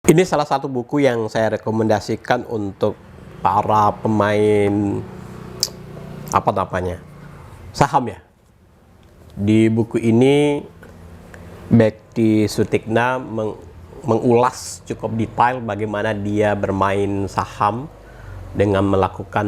Ini salah satu buku yang saya rekomendasikan untuk para pemain apa namanya saham ya. Di buku ini Bekti Sutikna mengulas cukup detail bagaimana dia bermain saham dengan melakukan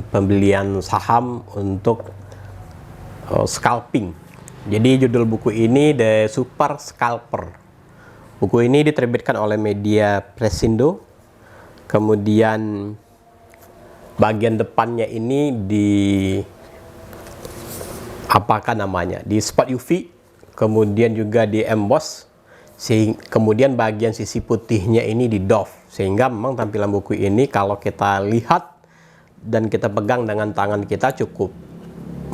pembelian saham untuk scalping. Jadi judul buku ini The Super Scalper. Buku ini diterbitkan oleh media Presindo. Kemudian bagian depannya ini di apakah namanya? Di spot UV, kemudian juga di emboss. Kemudian bagian sisi putihnya ini di doff. Sehingga memang tampilan buku ini kalau kita lihat dan kita pegang dengan tangan kita cukup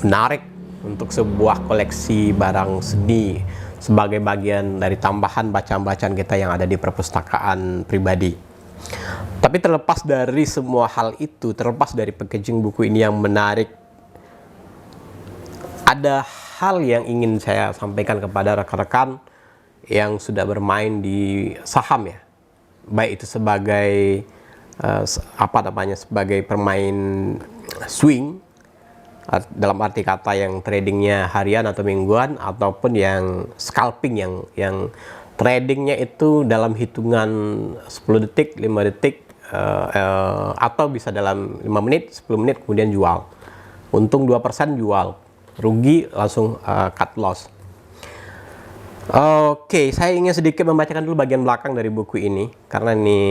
menarik untuk sebuah koleksi barang seni sebagai bagian dari tambahan bacaan-bacaan kita yang ada di perpustakaan pribadi. Tapi terlepas dari semua hal itu, terlepas dari packaging buku ini yang menarik, ada hal yang ingin saya sampaikan kepada rekan-rekan yang sudah bermain di saham ya, baik itu sebagai sebagai pemain swing dalam arti kata yang tradingnya harian atau mingguan, ataupun yang scalping yang tradingnya itu dalam hitungan 10 detik, 5 detik, atau bisa dalam 5 menit, 10 menit kemudian jual. Untung 2% jual, rugi langsung cut loss. Oke, saya ingin sedikit membacakan dulu bagian belakang dari buku ini karena ini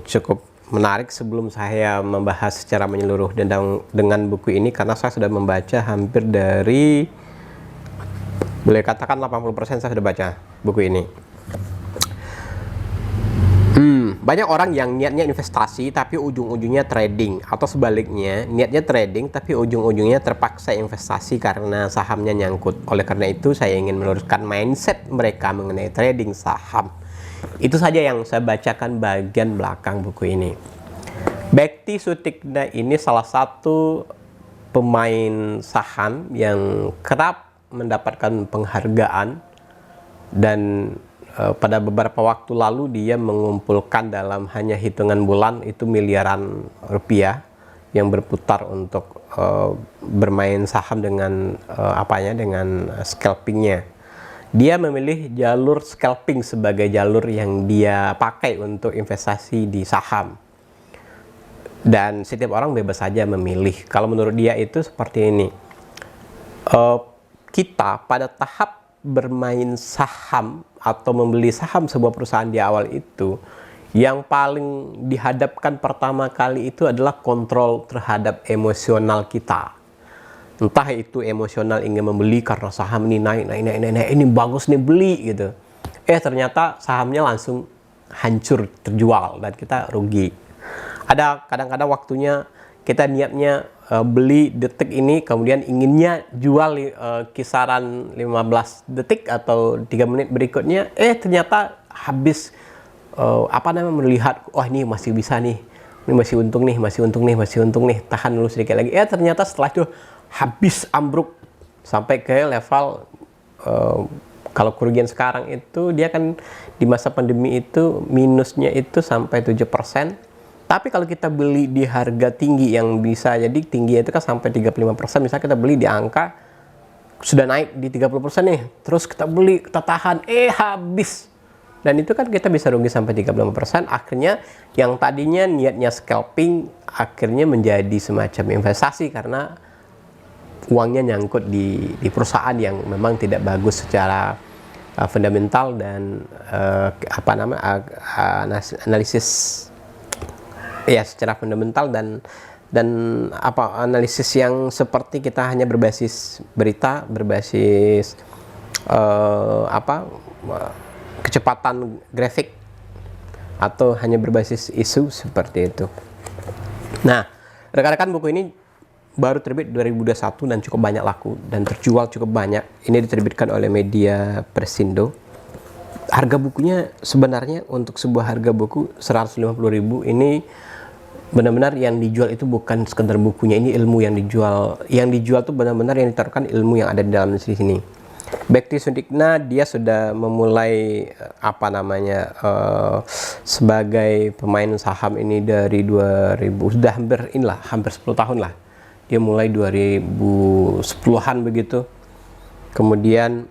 cukup menarik sebelum saya membahas secara menyeluruh dengan buku ini, karena saya sudah membaca hampir dari, boleh katakan 80% saya sudah baca buku ini. Banyak orang yang niatnya investasi tapi ujung-ujungnya trading, atau sebaliknya niatnya trading tapi ujung-ujungnya terpaksa investasi karena sahamnya nyangkut. Oleh karena itu saya ingin meluruskan mindset mereka mengenai trading saham. Itu saja yang saya bacakan bagian belakang buku ini. Bekti Sutikna ini salah satu pemain saham yang kerap mendapatkan penghargaan, dan pada beberapa waktu lalu dia mengumpulkan dalam hanya hitungan bulan itu miliaran rupiah yang berputar untuk bermain saham dengan dengan scalpingnya. Dia memilih jalur scalping sebagai jalur yang dia pakai untuk investasi di saham. Dan setiap orang bebas saja memilih. Kalau menurut dia itu seperti ini. Kita pada tahap bermain saham atau membeli saham sebuah perusahaan di awal itu, yang paling dihadapkan pertama kali itu adalah kontrol terhadap emosional kita. Entah itu emosional ingin membeli karena saham ini naik, ini bagus nih beli gitu. Ternyata sahamnya langsung hancur, terjual, dan kita rugi. Ada kadang-kadang waktunya kita niatnya beli detik ini, kemudian inginnya jual kisaran 15 detik atau 3 menit berikutnya, ternyata habis melihat, ini masih bisa nih, ini masih untung nih, tahan dulu sedikit lagi. Ternyata setelah itu habis ambruk sampai ke level kalau kerugian sekarang itu dia kan di masa pandemi itu minusnya itu sampai 7%. Tapi kalau kita beli di harga tinggi yang bisa jadi tinggi itu kan sampai 35%, misalnya kita beli di angka sudah naik di 30% nih, terus kita beli, kita tahan, habis. Dan itu kan kita bisa rugi sampai 35%. Akhirnya yang tadinya niatnya scalping akhirnya menjadi semacam investasi karena uangnya nyangkut di perusahaan yang memang tidak bagus secara fundamental dan analisis ya, secara fundamental dan analisis yang seperti kita hanya berbasis berita, berbasis kecepatan grafik, atau hanya berbasis isu seperti itu. Nah, rekan-rekan, buku ini baru terbit 2021 dan cukup banyak laku dan terjual cukup banyak. Ini diterbitkan oleh media Presindo. Harga bukunya sebenarnya untuk sebuah harga buku 150.000 ini benar-benar yang dijual itu bukan sekedar bukunya, ini ilmu yang dijual. Yang dijual tuh benar-benar yang ditaruhkan ilmu yang ada di dalam sini. Bekti Sudikna dia sudah memulai sebagai pemain saham ini dari 2000, sudah hampir 10 tahun lah. Dia mulai 2010-an begitu. Kemudian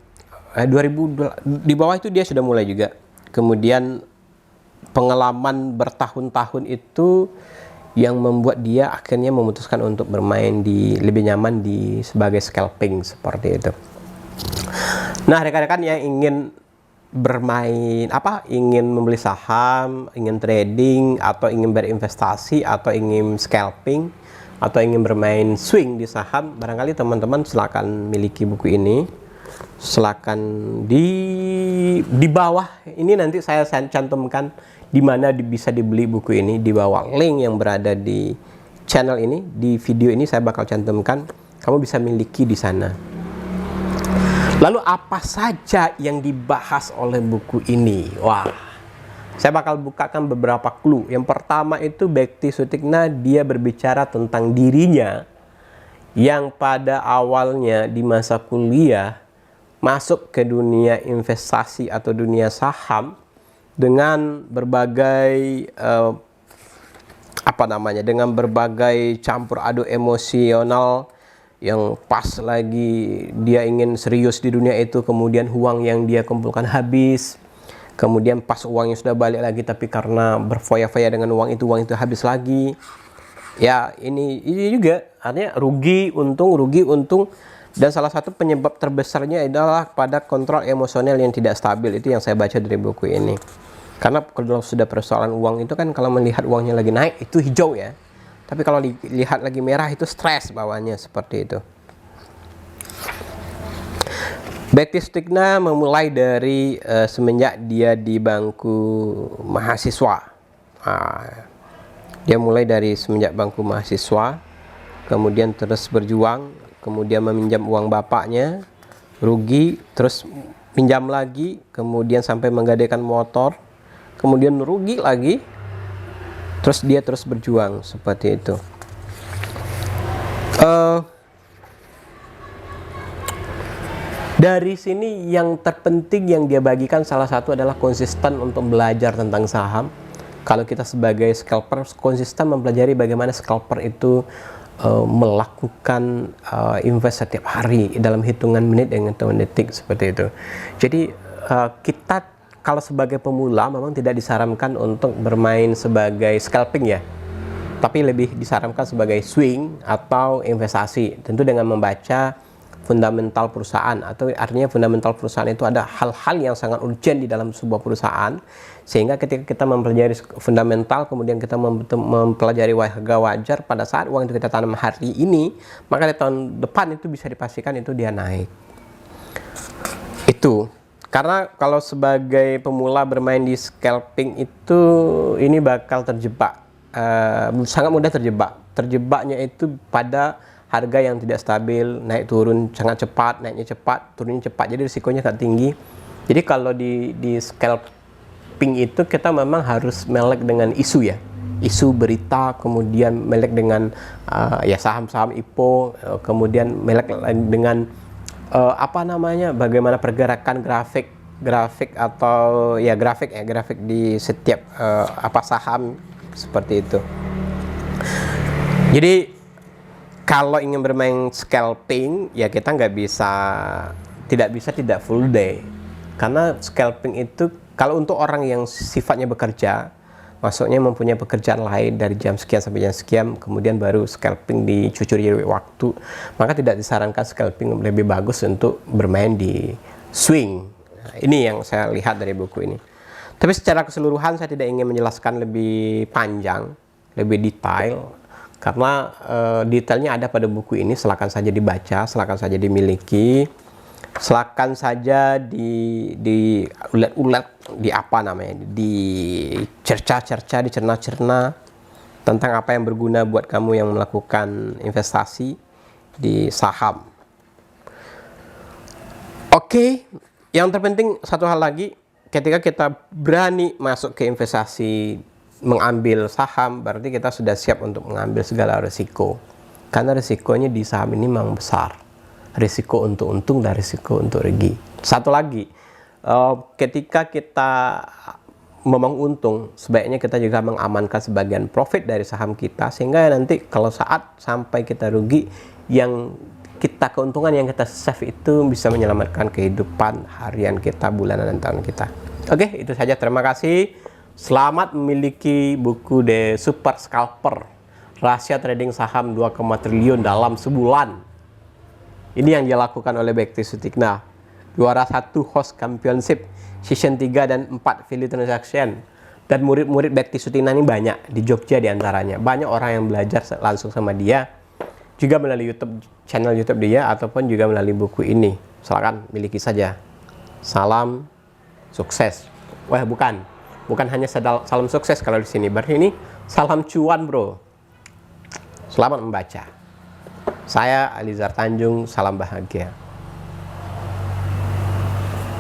2000 di bawah itu dia sudah mulai juga. Kemudian pengalaman bertahun-tahun itu yang membuat dia akhirnya memutuskan untuk bermain lebih nyaman sebagai scalping seperti itu. Nah, rekan-rekan yang ingin bermain ingin membeli saham, ingin trading, atau ingin berinvestasi, atau ingin scalping, atau ingin bermain swing di saham, barangkali teman-teman silakan miliki buku ini. Silakan di bawah ini nanti saya cantumkan di mana bisa dibeli buku ini, di bawah link yang berada di channel ini, di video ini saya bakal cantumkan, kamu bisa miliki di sana. Lalu apa saja yang dibahas oleh buku ini? Wah, saya bakal bukakan beberapa clue. Yang pertama itu Bekti Sudikna dia berbicara tentang dirinya yang pada awalnya di masa kuliah masuk ke dunia investasi atau dunia saham dengan berbagai dengan berbagai campur aduk emosional, yang pas lagi dia ingin serius di dunia itu, kemudian uang yang dia kumpulkan habis, kemudian pas uangnya sudah balik lagi tapi karena berfoya-foya dengan uang itu habis lagi. Ya, ini juga artinya rugi untung, dan salah satu penyebab terbesarnya adalah pada kontrol emosional yang tidak stabil. Itu yang saya baca dari buku ini. Karena kalau sudah persoalan uang itu kan, kalau melihat uangnya lagi naik itu hijau ya, tapi kalau dilihat lagi merah itu stres bawahnya, seperti itu. Bekti Sudikna memulai dari semenjak dia di bangku mahasiswa. Dia mulai dari semenjak bangku mahasiswa, kemudian terus berjuang, kemudian meminjam uang bapaknya, rugi, terus pinjam lagi, kemudian sampai menggadaikan motor, kemudian rugi lagi, terus dia terus berjuang seperti itu. Dari sini yang terpenting yang dia bagikan salah satu adalah konsisten untuk belajar tentang saham. Kalau kita sebagai scalper konsisten mempelajari bagaimana scalper itu melakukan invest setiap hari dalam hitungan menit dengan hitungan detik, seperti itu. Jadi kita kalau sebagai pemula memang tidak disarankan untuk bermain sebagai scalping ya, tapi lebih disarankan sebagai swing atau investasi, tentu dengan membaca fundamental perusahaan, atau artinya fundamental perusahaan itu ada hal-hal yang sangat urgent di dalam sebuah perusahaan, sehingga ketika kita mempelajari fundamental, kemudian kita mempelajari harga wajar pada saat uang itu kita tanam hari ini, maka di tahun depan itu bisa dipastikan itu dia naik. Itu karena kalau sebagai pemula bermain di scalping itu ini bakal terjebak, sangat mudah terjebaknya itu pada harga yang tidak stabil, naik turun sangat cepat, naiknya cepat, turunnya cepat, jadi risikonya sangat tinggi. Jadi kalau di scalping itu kita memang harus melek dengan isu ya, isu berita, kemudian melek dengan ya saham-saham IPO, kemudian melek dengan bagaimana pergerakan grafik atau ya grafik di setiap saham, seperti itu. Jadi kalau ingin bermain scalping ya kita tidak full day, karena scalping itu kalau untuk orang yang sifatnya bekerja, maksudnya mempunyai pekerjaan lain dari jam sekian sampai jam sekian, kemudian baru scalping dicucuri waktu, maka tidak disarankan scalping, lebih bagus untuk bermain di swing. Nah, ini yang saya lihat dari buku ini. Tapi secara keseluruhan saya tidak ingin menjelaskan lebih panjang, lebih detail, karena detailnya ada pada buku ini. Silakan saja dibaca, silakan saja dimiliki, silakan saja di ulet-ulet, dicerca-cerca, dicerna-cerna tentang apa yang berguna buat kamu yang melakukan investasi di saham. Oke, yang terpenting satu hal lagi, ketika kita berani masuk ke investasi, mengambil saham, berarti kita sudah siap untuk mengambil segala risiko, karena risikonya di saham ini memang besar. risiko untuk untung dan risiko untuk rugi. Satu lagi, ketika kita memang untung, sebaiknya kita juga mengamankan sebagian profit dari saham kita, sehingga nanti kalau saat sampai kita rugi, yang kita keuntungan yang kita save itu bisa menyelamatkan kehidupan harian kita, bulanan dan tahun kita. Oke, itu saja. Terima kasih. Selamat memiliki buku The Super Scalper, rahasia trading saham 2, triliun dalam sebulan. Ini yang dilakukan oleh Bekti Sutikna, juara 1 host championship season 3 dan 4 value transaction. Dan murid-murid Bekti Sutikna ini banyak di Jogja diantaranya. Banyak orang yang belajar langsung sama dia, juga melalui channel YouTube dia, ataupun juga melalui buku ini. Silakan miliki saja. Salam sukses. Wah, bukan hanya salam sukses kalau di sini. Berarti ini salam cuan, bro. Selamat membaca. Saya Alizar Tanjung, salam bahagia.